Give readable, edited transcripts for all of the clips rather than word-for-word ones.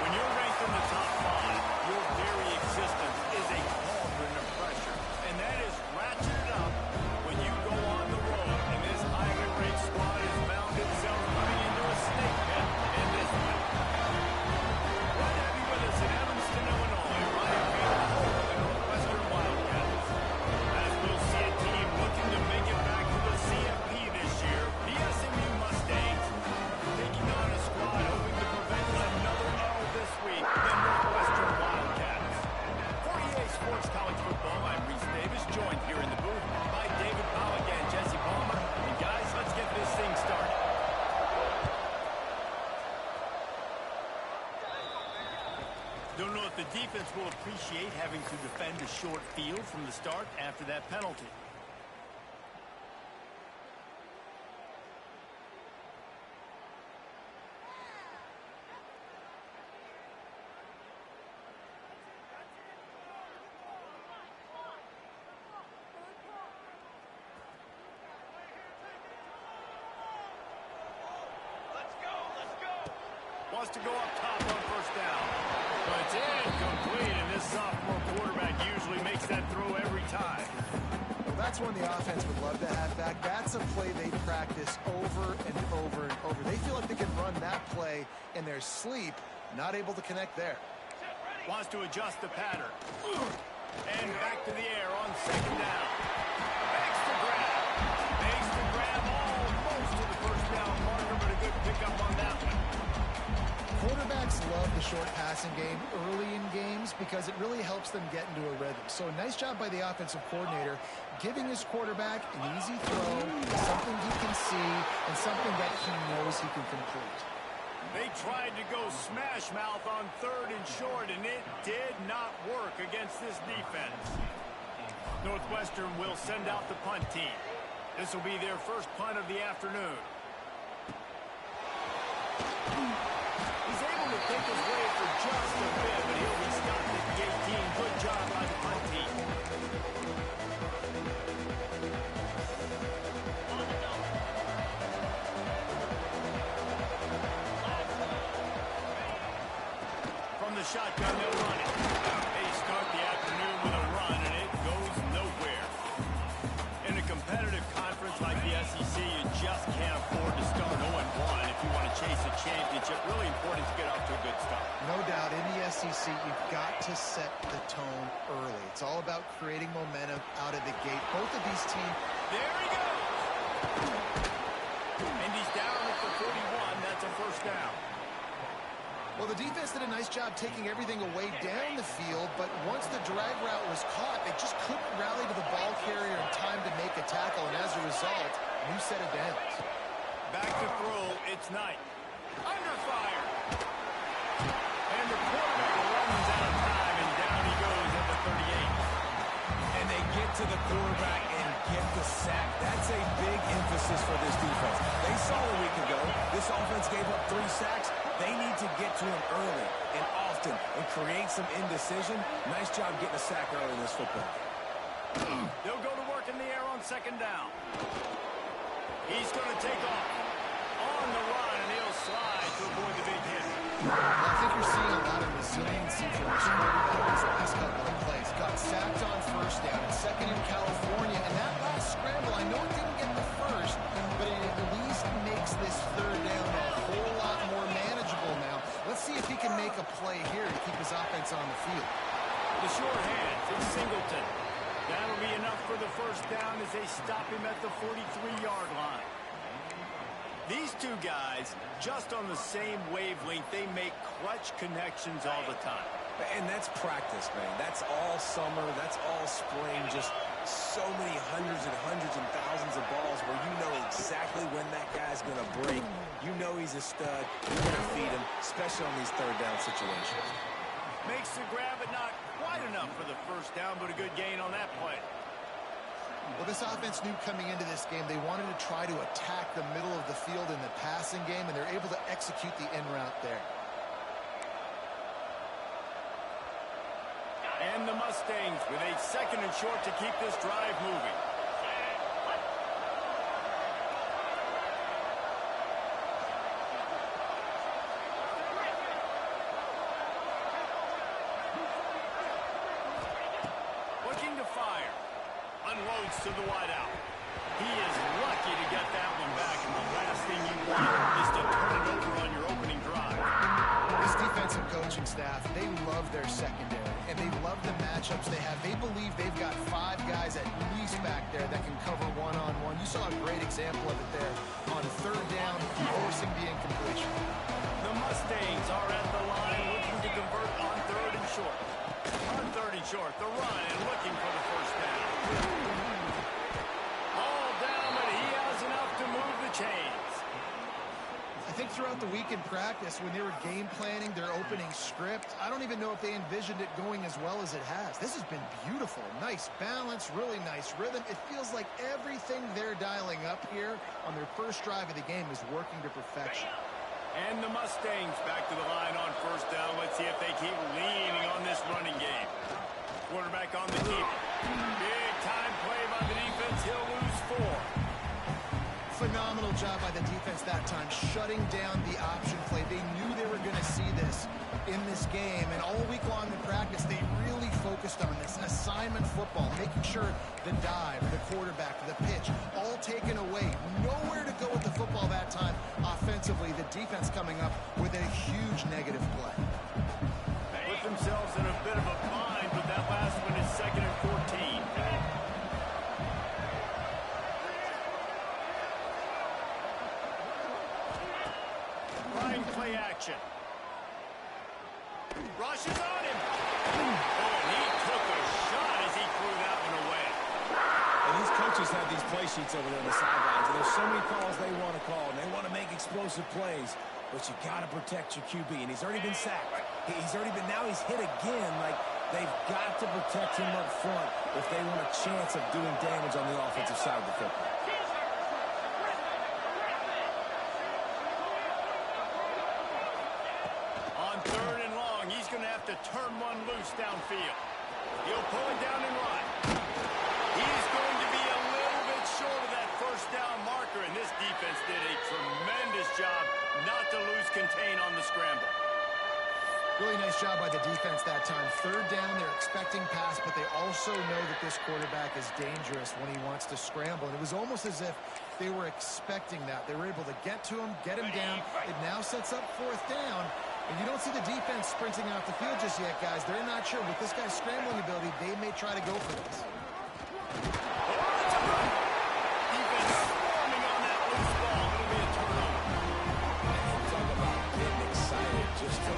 When you're ranked in the top five, your very existence is a cauldron of pressure. And that is ratcheted up when you go on the road. And this highly ranked squad has found itself coming into a snake pit in this one. Glad to have you with us in Evanston, Illinois. Ryan Reed, the home of the Northwestern Wildcats. As we'll see a team looking to make it back to the CFP this year, the SMU Mustangs taking on a squad hoping to prevent another L this week, the Northwestern Wildcats. For EA Sports College Football, I'm Reese Davis, joined here in the booth by David Pollack and Jesse Palmer. And guys, let's get this thing started. Don't know if the defense will appreciate having to defend a short field from the start after that penalty. wants to go up top on first down. But it's incomplete, and this sophomore quarterback usually makes that throw every time. Well, that's one the offense would love to have back. That's a play they practice over and over and over. They feel like they can run that play in their sleep, not able to connect there. Wants to adjust the pattern. And back to the air on second down. Makes the grab. Makes the grab almost to the first down marker, but a good pickup on that one. Quarterbacks love the short passing game early in games because it really helps them get into a rhythm. So a nice job by the offensive coordinator giving his quarterback an easy throw, something he can see, and something that he knows he can complete. They tried to go smash mouth on third and short, and it did not work against this defense. Northwestern will send out the punt team. This will be their first punt of the afternoon. He's able to take his way for just a bit, but he'll be stopped at the 18. Good job by the punt team. From the shotgun, they'll run it. They start the afternoon with a run, and it goes nowhere. In a competitive conference like the SEC, you just can't afford to start 0-1 if you want to chase a championship. Really important to get off to a good start. No doubt, in the SEC, you've got to set the tone early. It's all about creating momentum out of the gate. Both of these teams. There he goes. And he's down at the 41. That's a first down. Well, the defense did a nice job taking everything away down the field, but once the drag route was caught, they just couldn't rally to the ball carrier in time to make a tackle, and as a result, new set of downs. Back to throw, it's Knight. Under fire. And the quarterback runs out of time, and down he goes at the 38. And they get to the quarterback and get the sack. That's a big emphasis for this defense. They saw a week ago, this offense gave up 3 sacks. They need to get to him early and often and create some indecision. Nice job getting a sack early in this football. They'll go to work in the air on second down. He's going to take off on the run, and he'll slide to avoid the big hit. I think you're seeing a lot of resiliency from this quarterback these last couple of plays. Got sacked on first down, second in California, and that last scramble, I know it didn't get the first, but it at least makes this third down a whole lot more manageable now. Let's see if he can make a play here to keep his offense on the field. The short hands, it's Singleton. That'll be enough for the first down as they stop him at the 43-yard line. These two guys, just on the same wavelength, they make clutch connections all the time. And that's practice, man. That's all summer. That's all spring. Just so many hundreds and thousands of balls where you know exactly when that guy's going to break. You know he's a stud. You're going to feed him, especially on these third down situations. Makes the grab, but not quite enough for the first down, but a good gain on that play. Well, this offense knew coming into this game they wanted to try to attack the middle of the field in the passing game, and they're able to execute the in route there. And the Mustangs with a second and short to keep this drive moving. Looking to fire. Unloads to the wideout. He is lucky to get that one back, and the last thing you want is to turn it over on your opening drive. This defensive coaching staff, they love their secondary, and they love the matchups they have. They believe they've got 5 guys at least back there that can cover one-on-one. You saw a great example of it there on third down, forcing the incompletion. The Mustangs are at the line looking to convert on third and short. On third and short, the run and looking for the first down. All down, but he has enough to move the chains. I think throughout the week in practice, when they were game planning their opening script, I don't even know if they envisioned it going as well as it has. This has been beautiful. Nice balance, really nice rhythm. It feels like everything they're dialing up here on their first drive of the game is working to perfection. And the Mustangs back to the line on first down. Let's see if they keep leaning on this running game. Quarterback on the keeper. Big time play by the defense. He'll lose 4. Phenomenal job by the defense that time, shutting down the option play. They knew they were going to in this game. And all week long in practice, they really focused on this assignment football, making sure the dive, the quarterback, the pitch, all taken away. Nowhere to go with the football that time. Offensively, the defense coming up with a huge negative play. Put themselves in a bit of a bind, but that last one is 2nd and 14. Line play action. Rushes on him. Oh, he took a shot as he threw that one away. And these coaches have these play sheets over there on the sidelines, and there's so many calls they want to call, and they want to make explosive plays, but you got to protect your QB, and he's already been sacked. Now he's hit again. Like, they've got to protect him up front if they want a chance of doing damage on the offensive side of the football. On 3rd and long, he's going to have to turn one loose downfield. He'll pull it down and run. He's going to be a little bit short of that first down marker, and this defense did a tremendous job not to lose contain on the scramble. Really nice job by the defense that time. 3rd down, they're expecting pass, but they also know that this quarterback is dangerous when he wants to scramble. And it was almost as if they were expecting that. They were able to get to him, get him down. It now sets up 4th down. And you don't see the defense sprinting out the field just yet, guys. They're not sure. With this guy's scrambling ability, they may try to go for this. Defense swarming on that loose ball. It'll be a turnover. Talk about getting excited just to...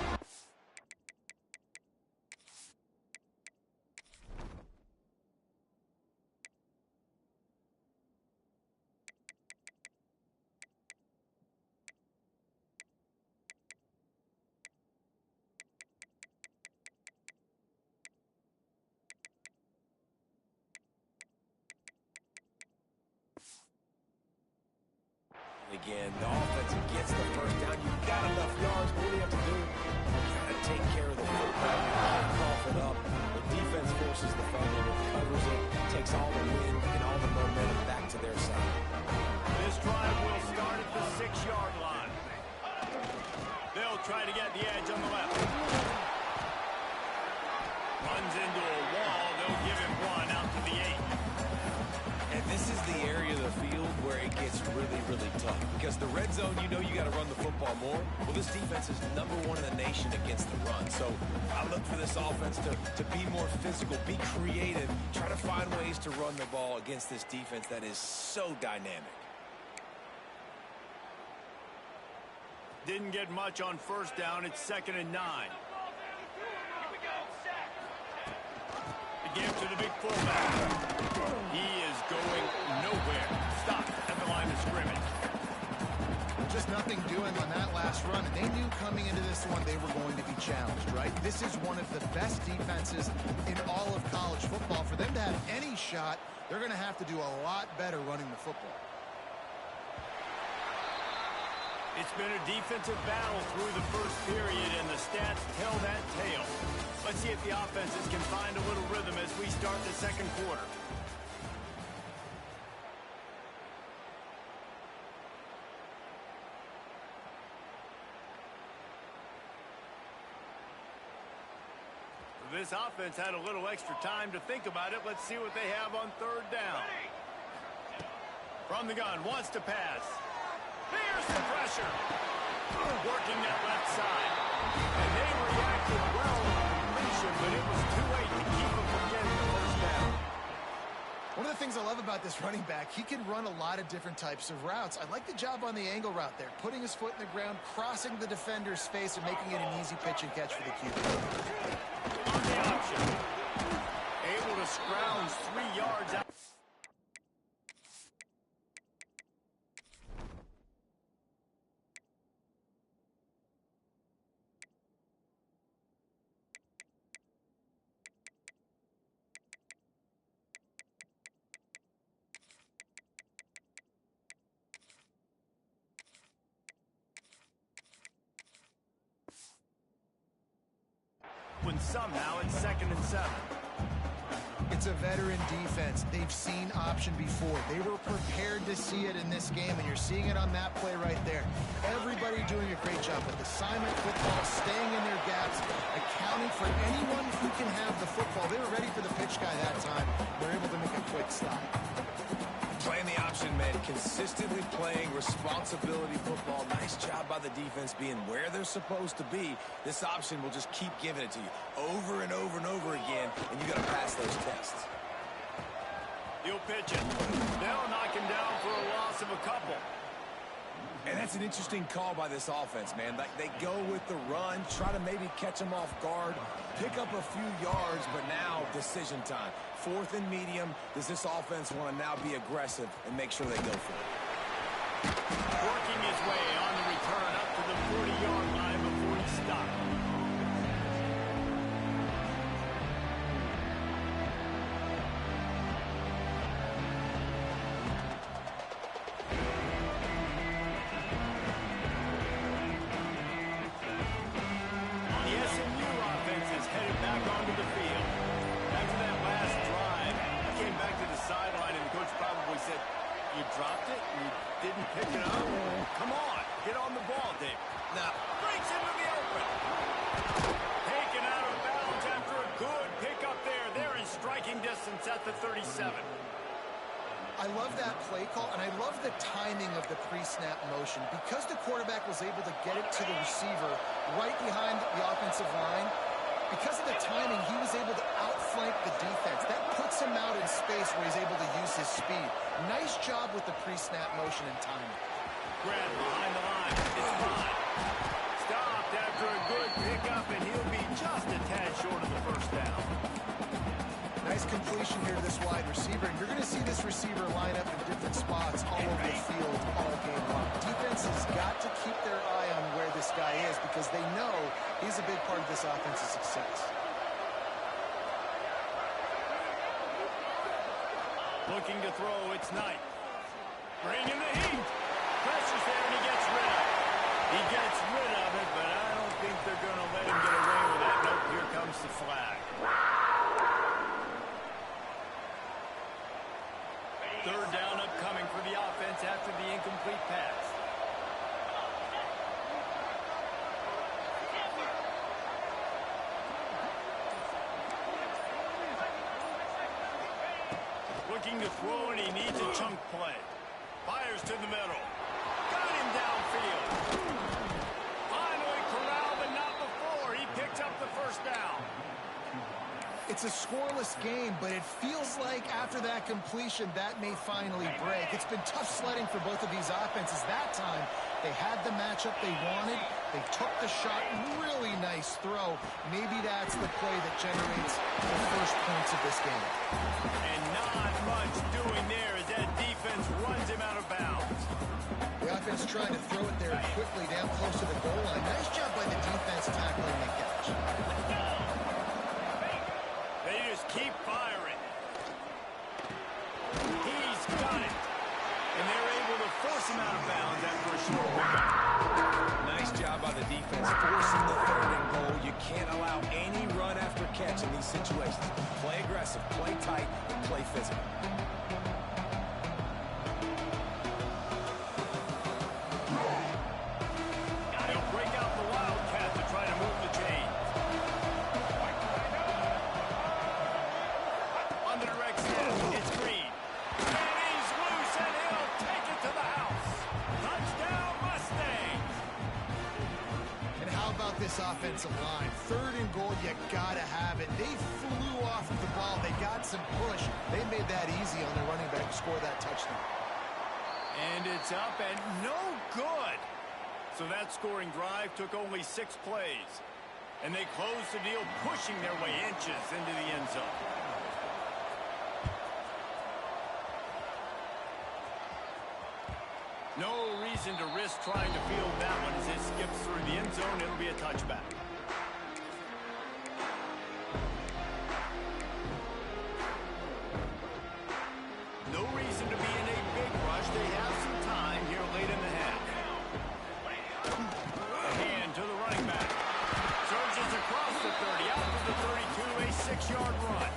Again, the offense gets the first down. You've got enough yards. What do you have to do? You got to take care of the football. You can't cough it up. The defense forces the fumble, recovers it, takes all the wind and all the momentum back to their side. This drive will start at the 6-yard line. They'll try to get the edge on the left. Runs into a wall. They'll give him one out to the 8. And this is the area of the field where it gets really, really tough. Because the red zone, you know you got to run the football more. Well, this defense is #1 in the nation against the run. So I look for this offense to be more physical, be creative, try to find ways to run the ball against this defense that is so dynamic. Didn't get much on 1st down. It's 2nd and 9. The give to the big fullback. He is going nowhere. Stop at the line of scrimmage. Just nothing doing on that last run. And they knew coming into this one they were going to be challenged, right? This is one of the best defenses in all of college football. For them to have any shot, they're going to have to do a lot better running the football. It's been a defensive battle through the first period, and the stats tell that tale. Let's see if the offenses can find a little rhythm as we start the 2nd quarter. This offense had a little extra time to think about it. Let's see what they have on 3rd down. From the gun, wants to pass. Here's the pressure. Working that left side. And they reacted well on the completion, but it was too late to keep them from getting the first down. One of the things I love about this running back, he can run a lot of different types of routes. I like the job on the angle route there, putting his foot in the ground, crossing the defender's face, and making it an easy pitch and catch for the QB. On the option. Able to scrounge 3 yards out. When somehow it's 2nd and 7. It's a veteran defense. They've seen option before. They were prepared to see it in this game, and you're seeing it on that play right there. Everybody doing a great job with assignment football, staying in their gaps, accounting for anyone who can have the football. They were ready for the pitch guy that time. They're able to make a quick stop. Playing the option man, consistently playing responsibility football. Nice job by the defense being where they're supposed to be. This option will just keep giving it to you over and over and over again, and you got to pass those tests. He'll pitch it. They'll knock him down for a loss of a couple. And that's an interesting call by this offense, man. Like, they go with the run, try to maybe catch them off guard, pick up a few yards, but now decision time. 4th and medium. Does this offense want to now be aggressive and make sure they go for it? Working his way on the return up to the 40-yard line before he stopped. You dropped it, you didn't pick it up. Come on, get on the ball, Dave. Now, breaks into the open. Taken out of bounds after a good pickup there. They're in striking distance at the 37. I love that play call, and I love the timing of the pre-snap motion. Because the quarterback was able to get it to the receiver right behind the offensive line, because of the timing, he was able to outflank the defense. That puts him out in space where he's able to use his speed. Nice job with the pre-snap motion and timing. Grab behind the line. It's fine. Stopped after a good pickup, and he'll be just a tad short of the first down. Nice completion here to this wide receiver. And you're going to see this receiver line up in different spots all over the field all game long. Defense has got to keep their eye on where this guy is because they know he's a big part of this offense's success. Looking to throw, it's Knight. Bringing the heat. Pressure's there, and he gets rid of it. He gets rid of it, but I don't think they're going to let him get away with that. Nope, here comes the flag. 3rd down upcoming for the offense after the incomplete pass. Looking to throw, and he needs a chunk play. Fires to the middle. Got him downfield. Finally corralled, but not before. He picked up the first down. It's a scoreless game, but it feels like after that completion, that may finally break. It's been tough sledding for both of these offenses. That time, they had the matchup they wanted. They took the shot. Really nice throw. Maybe that's the play that generates the first points of this game. And not much doing there as that defense runs him out of bounds. The offense trying to throw it there quickly down close to the goal line. Nice job by the defense tackling the catch. They just keep firing. He's got it. And they're able to force him out of bounds after a short pickup. Nice job by the defense, forcing the 3rd and goal. You can't allow any run after catch in these situations. Play aggressive, play tight, and play physical. They'll break out the Wildcat to try to move the chains. On the direct snap, it's Green. And he's loose, and he'll take it to the house. Touchdown, Mustangs! And how about this offensive line? 3rd and goal, you gotta have it. They flew off of the ball. They got some push. They made that easy on their running back to score that touchdown. And it's up and no good. So that scoring drive took only 6 plays. And they closed the deal, pushing their way inches into the end zone. No reason to risk trying to field that one as it skips through the end zone. It'll be a touchback. No reason to be in a big rush. They have some time here late in the half. Hand to the running back. Surges across the 30, out to the 32, a 6-yard run.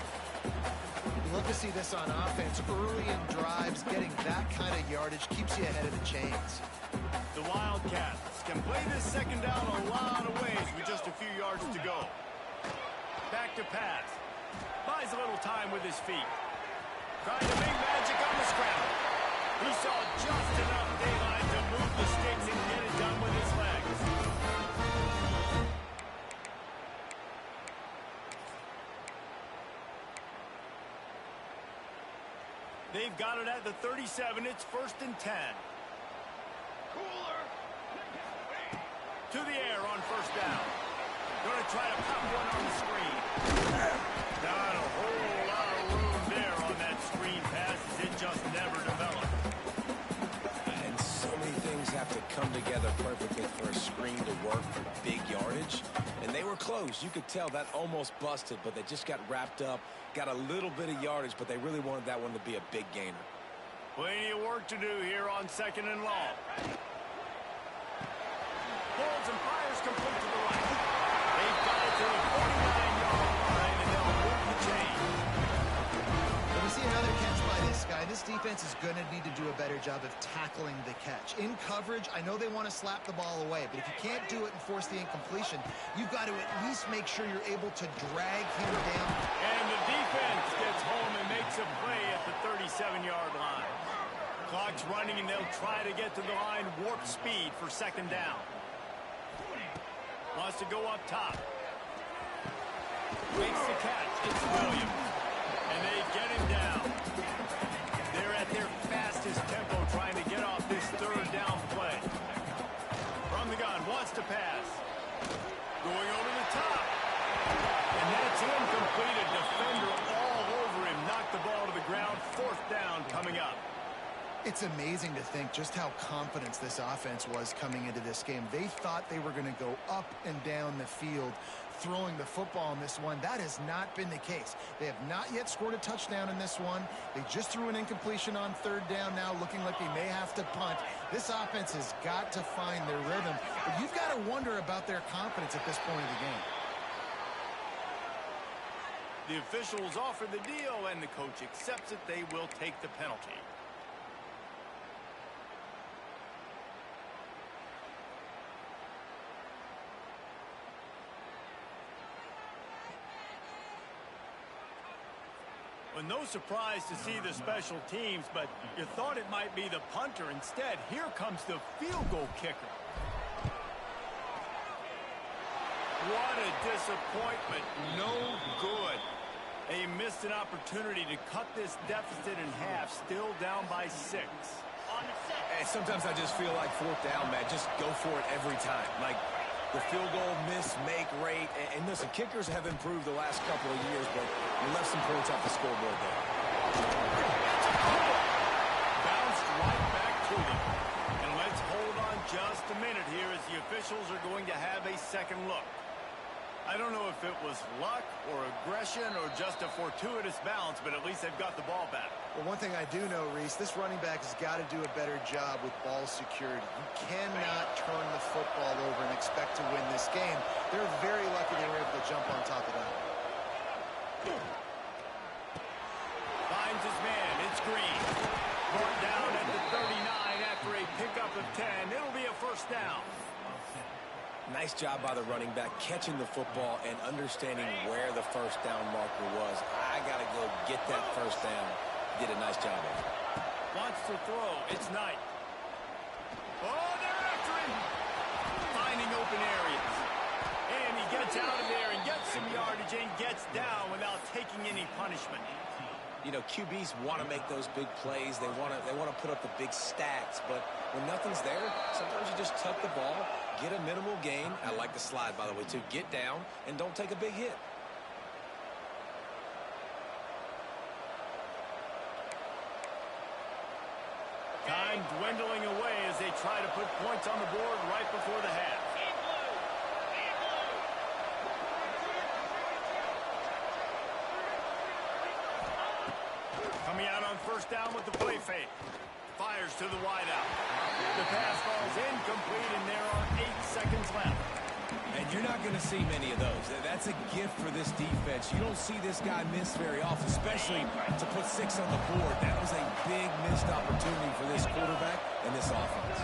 love to see this on offense. Early in drives, getting that kind of yardage keeps you ahead of the chains. The Wildcats can play this second down a lot of ways with just a few yards to go. Back to pass. Buys a little time with his feet. Trying to make magic on the scramble. He saw just enough daylight to move the sticks and get it done with his legs. They've got it at the 37. It's 1st and 10. To the air on 1st down. Going to try to pop one on the screen. Not a whole lot of room there on that screen pass. It just never developed. And so many things have to come together perfectly for a screen to work for big yardage. And they were close. You could tell that almost busted, but they just got wrapped up, got a little bit of yardage, but they really wanted that one to be a big gainer. Plenty of work to do here on 2nd and long. Pulls and fires complete to the right. They've got it to the 49-yard line, and they'll move the chain. When we see another catch by this guy, this defense is going to need to do a better job of tackling the catch. In coverage, I know they want to slap the ball away, but if you can't do it and force the incompletion, you've got to at least make sure you're able to drag him down. And the defense gets home and makes a play at the 37-yard line. Clock's running, and they'll try to get to the line warp speed for 2nd down. Wants to go up top. Makes the catch. It's Williams. And they get him down. They're at their fastest tempo trying to get off this 3rd down play. From the gun, wants to pass. Going over the top. And that's incomplete. A defender all over him. Knocked the ball to the ground. 4th down coming up. It's amazing to think just how confident this offense was coming into this game. They thought they were going to go up and down the field throwing the football in this one. That has not been the case. They have not yet scored a touchdown in this one. They just threw an incompletion on 3rd down now, looking like they may have to punt. This offense has got to find their rhythm. But you've got to wonder about their confidence at this point of the game. The officials offer the deal, and the coach accepts it. They will take the penalty. Well, no surprise to see the special teams, but you thought it might be the punter. Instead, here comes the field goal kicker. What a disappointment. No good. They missed an opportunity to cut this deficit in half, still down by 6. And sometimes I just feel like 4th down, man. Just go for it every time. Like the field goal miss-make rate. And listen, kickers have improved the last couple of years, but we left some points off the scoreboard there. Bounced right back to them. And let's hold on just a minute here as the officials are going to have a second look. I don't know if it was luck or aggression or just a fortuitous bounce, but at least they've got the ball back. Well, one thing I do know, Reese, this running back has got to do a better job with ball security. You cannot turn the football over and expect to win this game. They're very lucky they were able to jump on top of that. Finds his man. It's Green. Brought down at the 39 after a pickup of 10. It'll be a 1st down. Nice job by the running back, catching the football and understanding where the 1st down marker was. I got to go get that 1st down. Did a nice job of it. Wants to throw. It's Knight. Oh, they're after him. Finding open areas. And he gets out of there and gets some yardage and gets down without taking any punishment. You know, QBs want to make those big plays. They want to put up the big stats. But when nothing's there, sometimes you just tuck the ball, get a minimal gain. I like the slide, by the way, too. Get down and don't take a big hit. Time dwindling away as they try to put points on the board right before the half. Coming out on 1st down with the play fake. Fires to the wideout. The pass falls incomplete, and there are 8 seconds left. And you're not going to see many of those. That's a gift for this defense. You don't see this guy miss very often, especially to put 6 on the board. That was a big missed opportunity for this quarterback and this offense.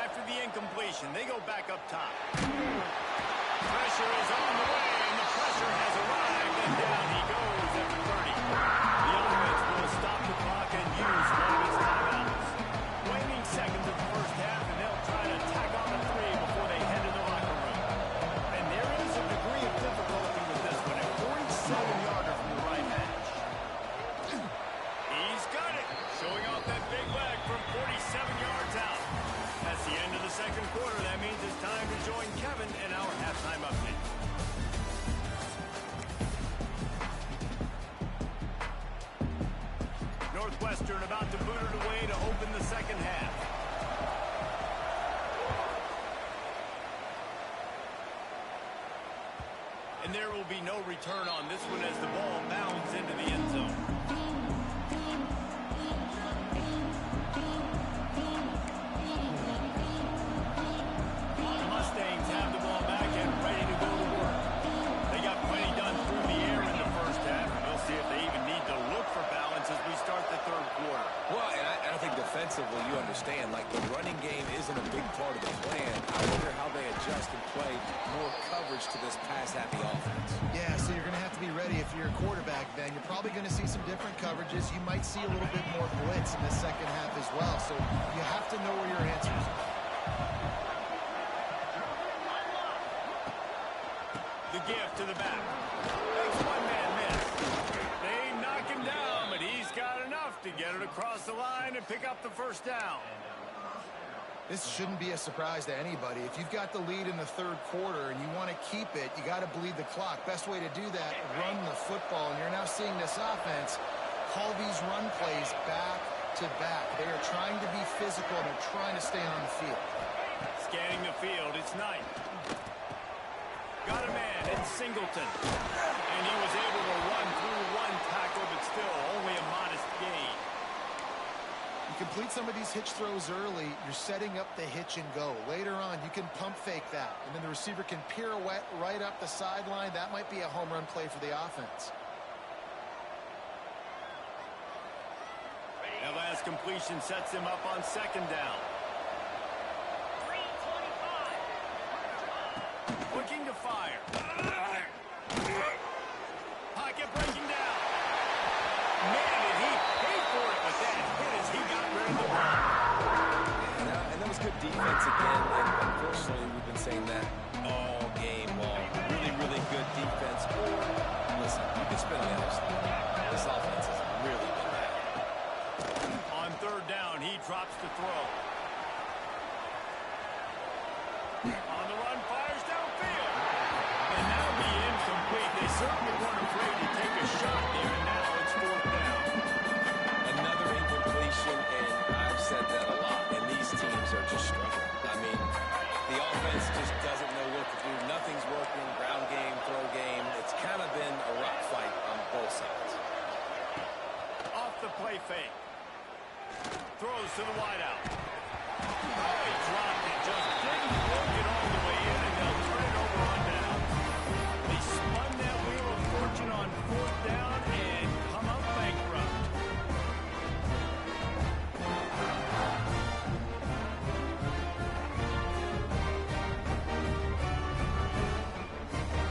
After the incompletion, they go back up top. Pressure is on the way, and the pressure has arrived, and down he goes at the 30. The offense will stop the clock and use one of its timeouts. Waning seconds of the first half, and they'll try to tack on a 3 before they head to the locker room. And there is a degree of difficulty with this one, a 47-yarder from the right hash. He's got it, showing off that big leg from 47 yards out. That's the end of the second quarter. That means it's time to join Kevin in our halftime update. Northwestern about to boot it away to open the second half. And there will be no return on this one as the ball bounds into the end zone. Mustangs have the ball back and ready to go to work. They got plenty done through the air in the first half, and we'll see if they even need to look for balance as we start the third quarter. Well, and I think defensively, you understand, like the running game isn't a big part of the plan. I wonder how they adjust and play more coverage to this pass-happy offense. Yeah, so you're going to have to be ready if you're a quarterback, Ben. You're probably going to see some different coverages. You might see a little bit more blitz in the second half as well. So you have to know where your answers are. The gift to the back. Makes one man miss. They knock him down, but he's got enough to get it across the line and pick up the first down. This shouldn't be a surprise to anybody. If you've got the lead in the third quarter and you want to keep it, you got to bleed the clock. Best way to do that, run the football. And you're now seeing this offense call these run plays back to back. They are trying to be physical. They're trying to stay on the field. Scanning the field, it's Knight. Got a man in Singleton. And he was able to run through one tackle, but still only a modest gain. You complete some of these hitch throws early, you're setting up the hitch and go. Later on, you can pump fake that, and then the receiver can pirouette right up the sideline. That might be a home run play for the offense. That last completion sets him up on second down. 3:25. Looking to fire. Pocket breaking down. Man, did he pay for it, but that hit as he got rid of the ball. And that was good defense again. And unfortunately, we've been saying that all game long. Really, really good defense. Or, listen, you can spin on the other side. This offense has really been bad. On third down, he drops to throw. On the run, fires downfield. And that'll be incomplete. They certainly weren't afraid to take a shot there, and now it's fourth down. Another incompletion, and I've said that a lot, and these teams are just struggling. I mean, the offense just doesn't know what to do. Nothing's working. Ground game, throw game. It's kind of been a rock fight on both sides. Off the play fake. Throws to the wideout. Oh, he dropped it. Just didn't work it all the way in, and they'll turn it over on down. They spun that wheel of fortune on fourth down and come up bankrupt.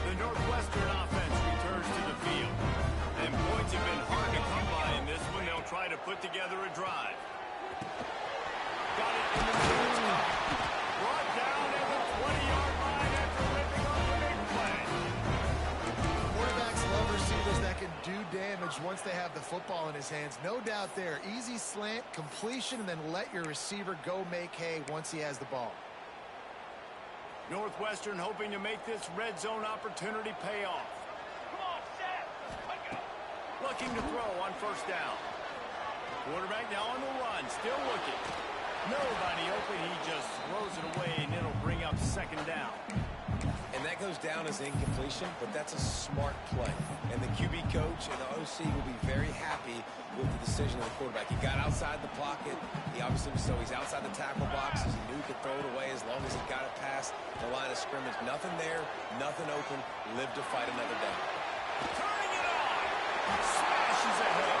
The Northwestern offense returns to the field. And points have been hard to come by in this one. They'll try to put together a drive. Got it in the middle. Brought down at the 20-yard line after ripping off a big play. Quarterbacks love receivers that can do damage once they have the football in his hands. No doubt there. Easy slant, completion, and then let your receiver go make hay once he has the ball. Northwestern hoping to make this red zone opportunity pay off. Come on, Seth. Looking to throw on first down. Quarterback now on the run, still looking. Nobody open, he just throws it away, and it'll bring up second down. And that goes down as incompletion, but that's a smart play. And the QB coach and the OC will be very happy with the decision of the quarterback. He got outside the pocket. He obviously was, so he's outside the tackle boxes. He knew he could throw it away as long as he got it past the line of scrimmage. Nothing there, nothing open. Live to fight another day. Turning it on. Smashes ahead.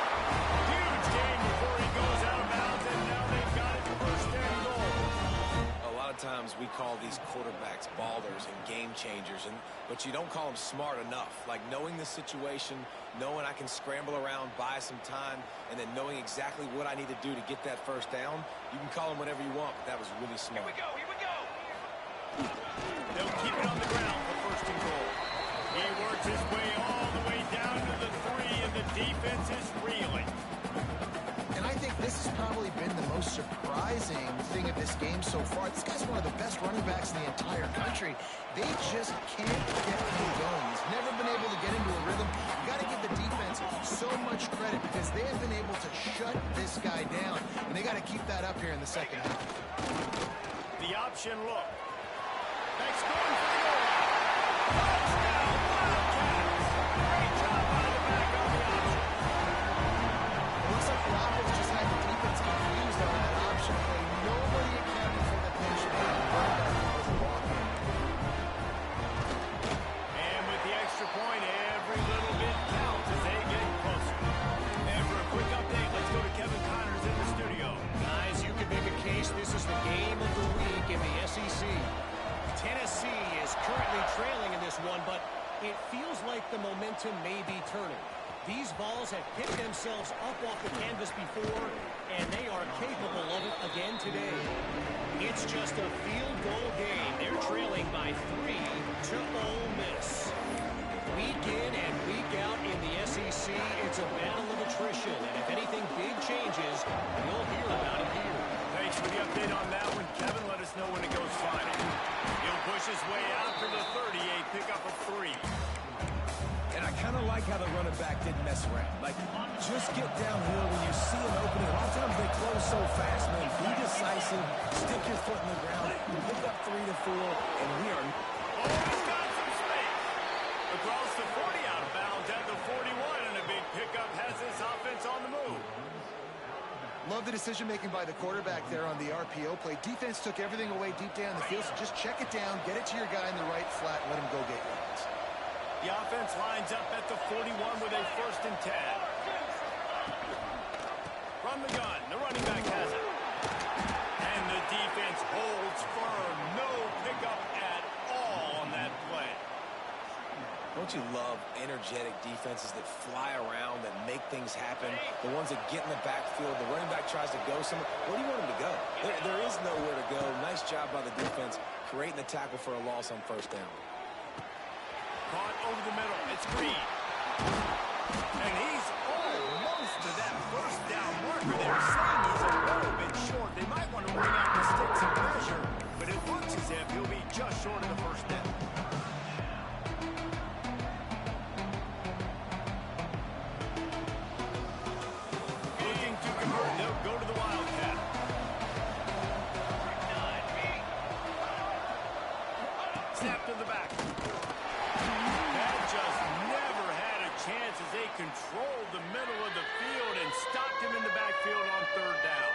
Huge gain before he goes out of bounds, and now they've got it first and goal. A lot of times we call these quarterbacks ballers and game changers, but you don't call them smart enough. Like knowing the situation, knowing I can scramble around, buy some time, and then knowing exactly what I need to do to get that first down. You can call them whatever you want, but that was really smart. Here we go. They'll keep it on the ground for first and goal. He works his way all the way down to the 3, and the defense is reeling. And I think this has probably been the most surprising thing of this game so far. This guy's one of the best running backs in the entire country. They just can't get him going. He's never been able to get into a rhythm. You got to give the defense so much credit because they have been able to shut this guy down. And they got to keep that up here in the second half. The option look. Next going for the goal. Touchdown, Wildcats. Great job out of the back on the option. It looks like the offense just had the defense confused on that option play. Nobody accounted for the pitch. And with the extra point, every little bit counts as they get closer. And for a quick update, let's go to Kevin Connors in the studio. Guys, you can make a case this is the game of the week in the SEC. Tennessee is currently trailing in this one, but it feels like the momentum may be turning. These balls have picked themselves up off the canvas before, and they are capable of it again today. It's just a field goal game. They're trailing by 3 to Ole Miss. Week in and week out in the SEC, it's a battle of attrition, and if anything big changes, you'll hear about it here. Thanks for the update on that one. Kevin, let us know when it goes final. He'll push his way out to the 38, pick up a 3. And I kind of like how the running back didn't mess around. Like, just get downhill when you see an opening. A lot of times they close so fast, man. Be decisive, stick your foot in the ground, pick up 3 to 4, and we are... Oh, he's got some space. Across the 40 out of bounds at the 41, and a big pickup has this offense on the move. Love the decision-making by the quarterback there on the RPO play. Defense took everything away deep down the field, so just check it down, get it to your guy in the right flat, and let him go get yards. The offense lines up at the 41 with a 1st and 10. From the gun, the running back has it. And the defense holds firm. No pickup at all on that play. Don't you love energetic defenses that fly around, that make things happen? The ones that get in the backfield, the running back tries to go somewhere. Where do you want him to go? There is nowhere to go. Nice job by the defense creating the tackle for a loss on 1st down. Caught over the middle. It's Green. And he's almost to that 1st down marker. They're saying he's a little bit short. They might want to bring out the sticks and pressure, but it looks as if he'll be just short of the 1st down. Looking to convert. They'll go to the Wildcat. Snap to the back. That just never had a chance as they controlled the middle of the field and stopped him in the backfield on 3rd down.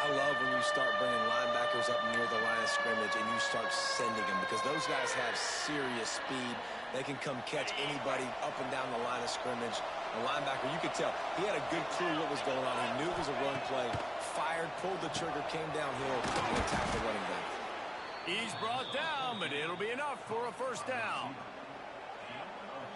I love when you start bringing linebackers up near the line of scrimmage and you start sending them because those guys have serious speed. They can come catch anybody up and down the line of scrimmage. A linebacker, you could tell, he had a good clue what was going on. He knew it was a run play, fired, pulled the trigger, came downhill, and attacked the running back. He's brought down, but it'll be enough for a 1st down.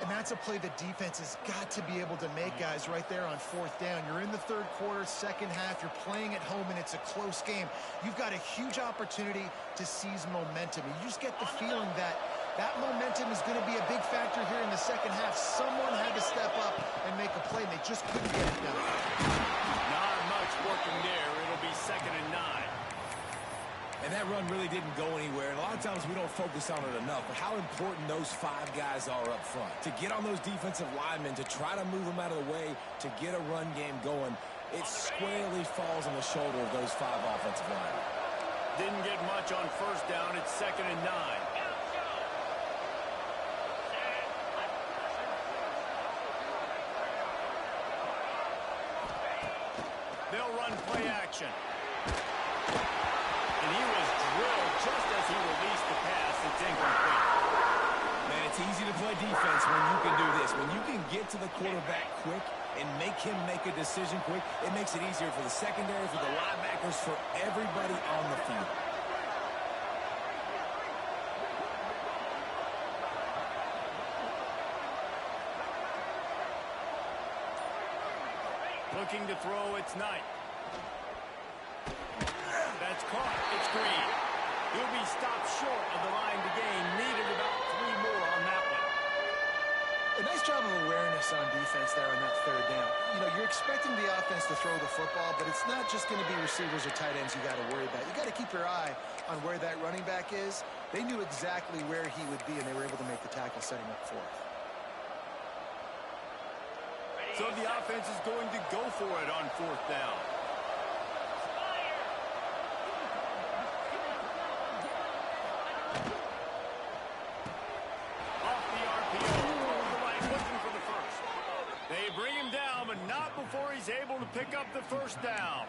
And that's a play the defense has got to be able to make, guys, right there on 4th down. You're in the 3rd quarter, 2nd half. You're playing at home, and it's a close game. You've got a huge opportunity to seize momentum. You just get the feeling that that momentum is going to be a big factor here in the 2nd half. Someone had to step up and make a play, and they just couldn't get it done. Not much working there. It'll be 2nd and 9. And that run really didn't go anywhere. And a lot of times we don't focus on it enough. But how important those 5 guys are up front. To get on those defensive linemen, to try to move them out of the way, to get a run game going, it squarely falls on the shoulder of those 5 offensive linemen. Didn't get much on 1st down. It's 2nd and 9. run play action. And he was drilled just as he released the pass. It's incomplete. Man, it's easy to play defense when you can do this. When you can get to the quarterback quick and make him make a decision quick, it makes it easier for the secondary, for the linebackers, for everybody on the field. Looking to throw, it's Knight. That's caught. It's Green. He'll be stopped short of the line to gain. Needed about 3 more on that one. A nice job of awareness on defense there on that third down. You know, you're expecting the offense to throw the football, but it's not just going to be receivers or tight ends you got to worry about. You got to keep your eye on where that running back is. They knew exactly where he would be, and they were able to make the tackle, setting up fourth. So the offense is going to go for it on 4th down. Off the RPO, throws the right, looking for the first. They bring him down, but not before he's able to pick up the first down.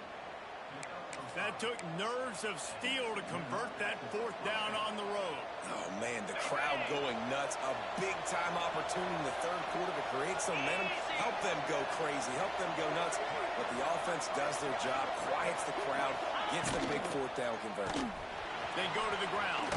That took nerves of steel to convert that 4th down on the road. Oh, man, the crowd going nuts. A big-time opportunity in the third quarter to create some momentum. Help them go crazy. Help them go nuts. But the offense does their job, quiets the crowd, gets the big 4th down conversion. They go to the ground.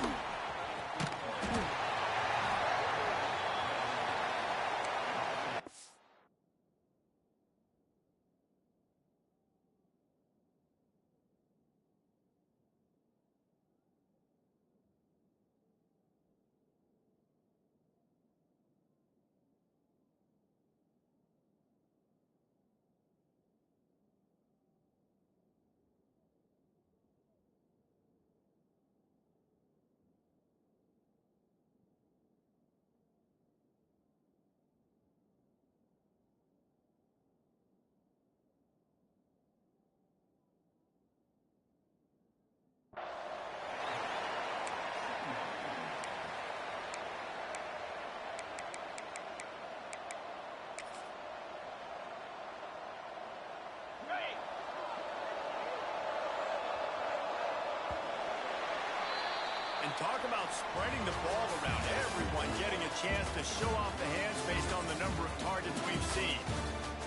And talk about spreading the ball around. Everyone getting a chance to show off the hands based on the number of targets we've seen.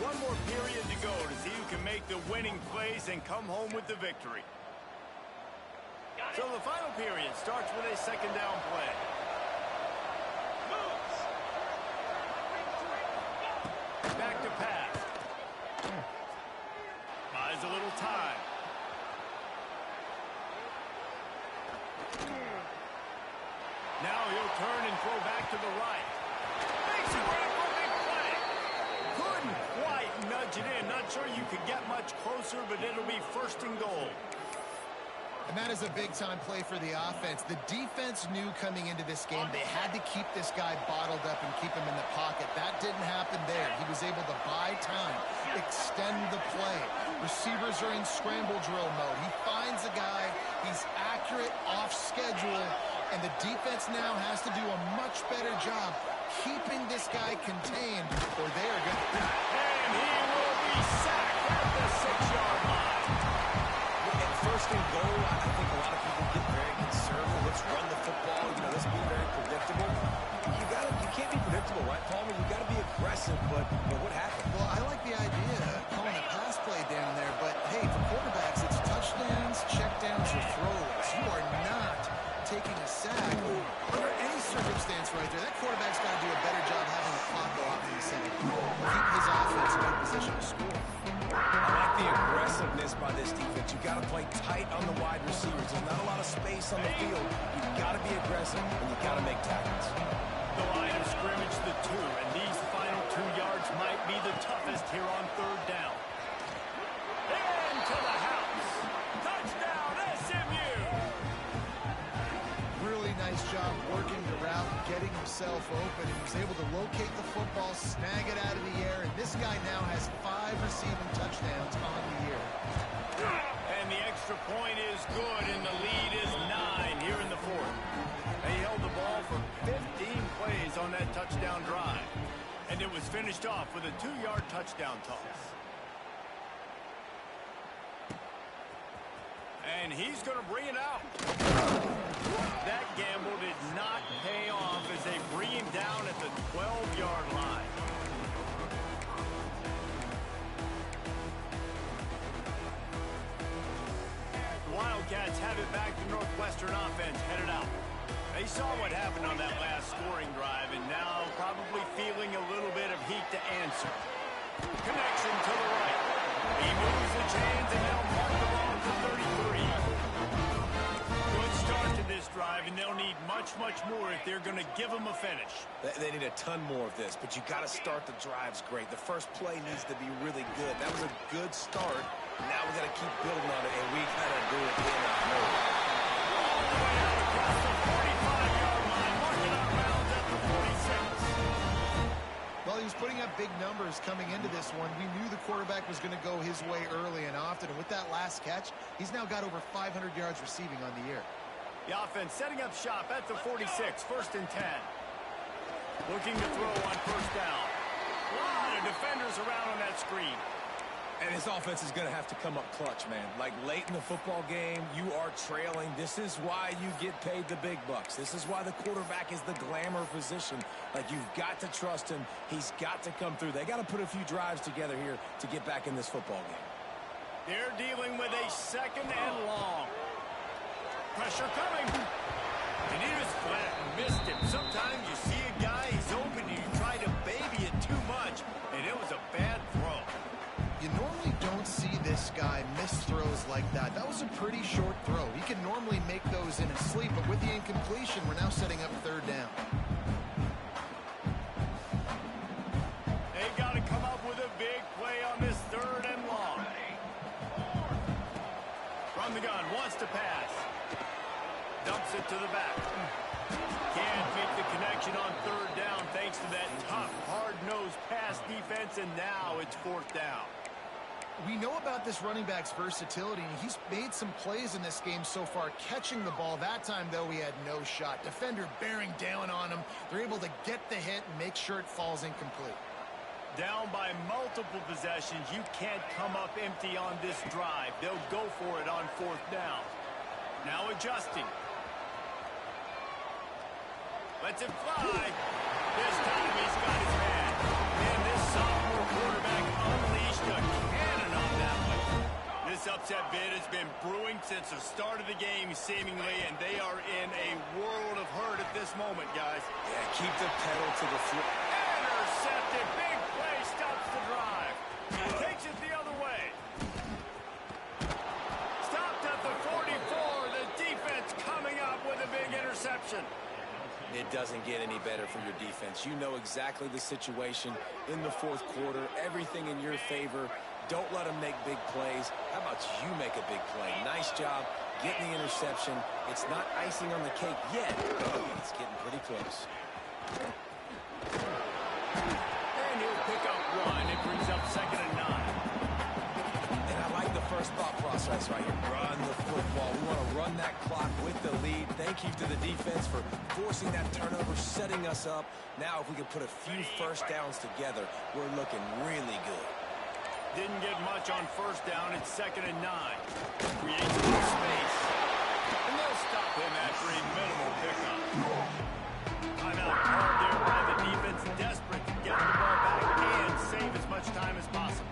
One more period to go to see who can make the winning plays and come home with the victory. So the final period starts with a 2nd down play. Back to pass. Buys a little time. Now he'll turn and throw back to the right. Makes a great big play. Couldn't quite nudge it in. Not sure you could get much closer, but it'll be 1st and goal. And that is a big-time play for the offense. The defense knew coming into this game they had to keep this guy bottled up and keep him in the pocket. That didn't happen there. He was able to buy time, extend the play. Receivers are in scramble drill mode. He finds a guy. He's accurate, off schedule, and the defense now has to do a much better job keeping this guy contained, or they are going to... And he will be sacked at the 6-yard line. And 1st and goal, I think a lot of people get very conservative. Let's run the football. You know, let's be very predictable. You can't be predictable, right, Palmer? You got to be aggressive, but what happened? Well, I like the idea of calling a pass play down there, but hey, for quarterbacks, it's touchdowns, checkdowns, or throwaways. You are not taking a sack under any circumstance right there. That quarterback's got to do a better job having the clock go off in the second. Keep his offense in good position to score. I like the aggressiveness by this defense. You got to play tight on the wide receivers. There's not a lot of space on the field. You got to be aggressive, and you got to make tackles. The line of scrimmage, the 2, and these final 2 yards might be the toughest here on 3rd down. Into the house. Touchdown, SMU. Really nice job working the route, getting himself open. He was able to locate the football, snag it out of the air, and this guy now has 5 receiving touchdowns on the year. And the extra point is good, and the lead is 9 here in the 4th. They held the ball for 15 plays on that touchdown drive, and it was finished off with a 2-yard touchdown toss. And he's going to bring it out. That gamble did not pay off as they bring him down at the 12-yard line. The Wildcats have it back to Northwestern offense headed out. They saw what happened on that last scoring drive and now probably feeling a little bit of heat to answer. Connection to the right. He moves the chains and they'll mark the ball to 33. Good start to this drive, and they'll need much, much more if they're going to give them a finish. They need a ton more of this, but you got to start the drives great. The first play needs to be really good. That was a good start. Now we got to keep building on it, and we got to do it in a hurry. All the way out across the 45-yard line, marking out rounds at the 46. Well, he was putting up big numbers coming into this one. We knew the quarterback was going to go his way early and often. And with that last catch, he's now got over 500 yards receiving on the year. The offense setting up shop at the 46, 1st and 10. Looking to throw on 1st down. A lot of defenders around on that screen. And his offense is going to have to come up clutch, man. Like late in the football game, you are trailing. This is why you get paid the big bucks. This is why the quarterback is the glamour position. Like, you've got to trust him. He's got to come through. They got to put a few drives together here to get back in this football game. They're dealing with a 2nd and long. Pressure coming. And he just flat missed him. Sometimes you see a guy, he's open, and you try to baby it too much, and it was a bad throw. You normally don't see this guy miss throws like that. That was a pretty short throw. He can normally make those in his sleep, but with the incompletion, we're now setting up 3rd down. They've got to come up with a big play on this 3rd and long. From the gun, wants to pass. Dumps it to the back. Can't make the connection on 3rd down thanks to that tough, hard-nosed pass defense, and now it's 4th down. We know about this running back's versatility, and he's made some plays in this game so far, catching the ball. That time, though, he had no shot. Defender bearing down on him. They're able to get the hit and make sure it falls incomplete. Down by multiple possessions, you can't come up empty on this drive. They'll go for it on 4th down. Now adjusting. Lets it fly. This time he's got his man. And this sophomore quarterback unleashed a cannon on that one. This upset bid has been brewing since the start of the game, seemingly, and they are in a world of hurt at this moment, guys. Yeah, keep the pedal to the floor. Intercepted. Big play stops the drive. Takes it the other way. Stopped at the 44. The defense coming up with a big interception. It doesn't get any better for your defense. You know exactly the situation in the 4th quarter. Everything in your favor. Don't let them make big plays. How about you make a big play? Nice job getting the interception. It's not icing on the cake yet. It's getting pretty close. And he'll pick up 1. It brings up 2nd and 9. And I like the first thought process right here. Run the football. We want to run that clock with the lead. Thank you to the defense for forcing that turnover, setting us up. Now if we can put a few 1st downs together, we're looking really good. Didn't get much on 1st down. It's 2nd and 9. Creates a little space. And they'll stop him after a minimal pickup. Timeout called there by the defense. Desperate to get the ball back and save as much time as possible.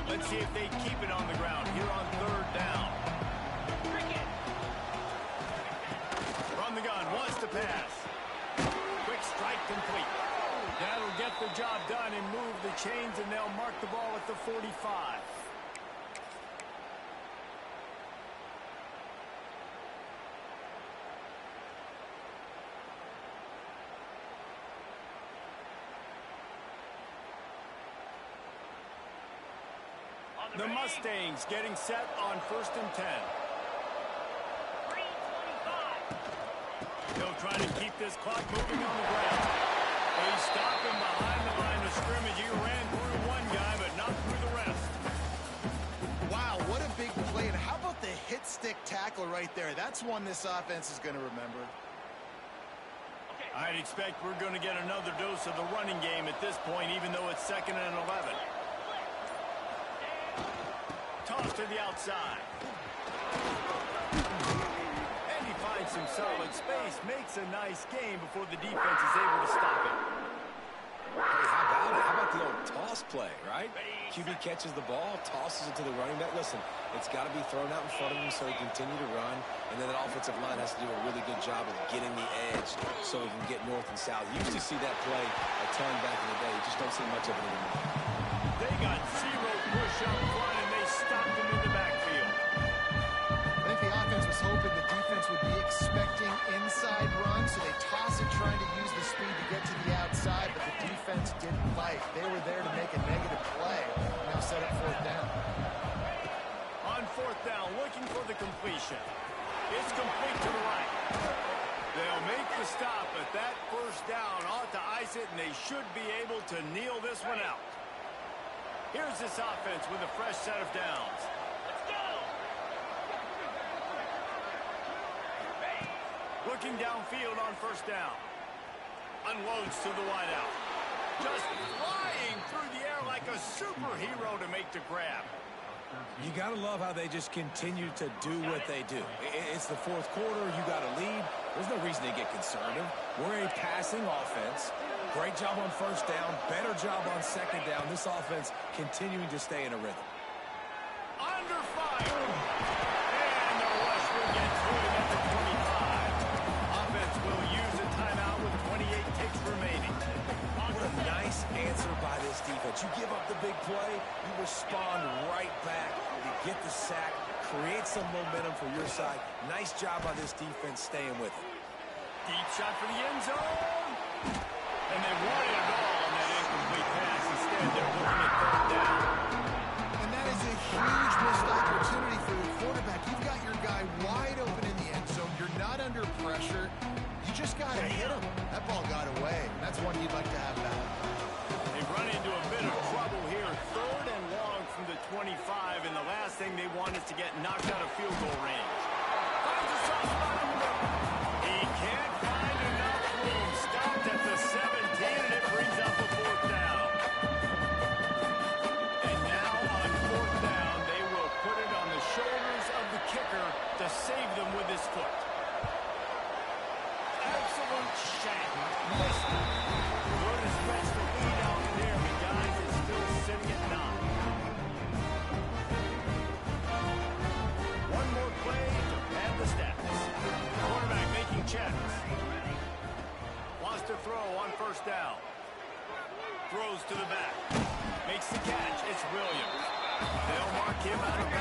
Let's see if they keep it on the ground here on 3rd down. From the gun, wants to pass. Quick strike complete. That'll get the job done and move the chains, and they'll mark the ball at the 45. The Mustangs getting set on 1st and 10. They'll try to keep this clock moving on the ground. They stop him behind the line of scrimmage. He ran through one guy, but not through the rest. Wow, what a big play. And how about the hit stick tackle right there? That's one this offense is going to remember. I'd expect we're going to get another dose of the running game at this point, even though it's 2nd and 11. toss to the outside. And he finds some solid space, makes a nice game before the defense is able to stop it. Hey, how about it? How about the old toss play, right? QB catches the ball, tosses it to the running back. Listen, it's got to be thrown out in front of him so he can continue to run. And then that offensive line has to do a really good job of getting the edge so he can get north and south. You used to see that play a ton back in the day. You just don't see much of it anymore. They got zero push up front, and they stopped him in the backfield. I think the offense was hoping the defense would be expecting inside runs, so they toss it trying to use the speed to get to the outside, but the defense didn't bite. They were there to make a negative play. Now set up fourth down. On fourth down, looking for the completion. It's complete to the right. They'll make the stop, but that first down ought to ice it, and they should be able to kneel this one out. Here's this offense with a fresh set of downs. Let's go! Looking downfield on first down. Unloads to the wideout. Just flying through the air like a superhero to make the grab. You got to love how they just continue to do what they do. It's the fourth quarter. You got a lead. There's no reason to get conservative. We're a passing offense. Great job on first down. Better job on second down. This offense continuing to stay in a rhythm. Under fire. And the rush will get through him at the 25. Offense will use a timeout with 28 ticks remaining. What a nice answer by this defense. You give up the big play, you respond right back. You get the sack, create some momentum for your side. Nice job by this defense staying with it. Deep shot for the end zone. And they wanted it all on that incomplete pass. Instead, they're looking at third down. And that is a huge missed opportunity for the quarterback. You've got your guy wide open in the end zone. You're not under pressure. You just got to hit him. That ball got away. That's one you'd like to have back. They run into a bit of trouble here. Third and long from the 25, and the last thing they want is to get knocked out of field goal range. Finds a soft spot in the middle. He can't find enough room. Stopped at the 17, and it brings up a fourth down. And now on fourth down, they will put it on the shoulders of the kicker to save them with his foot. Absolute shank. Missed it. Would have stretched the lead out there, but guys, it's still sitting at 9. One more play to pad the stats. Quarterback making checks. Wants to throw on first down. Throws to the back. Makes the catch. It's Williams. They'll mark him out of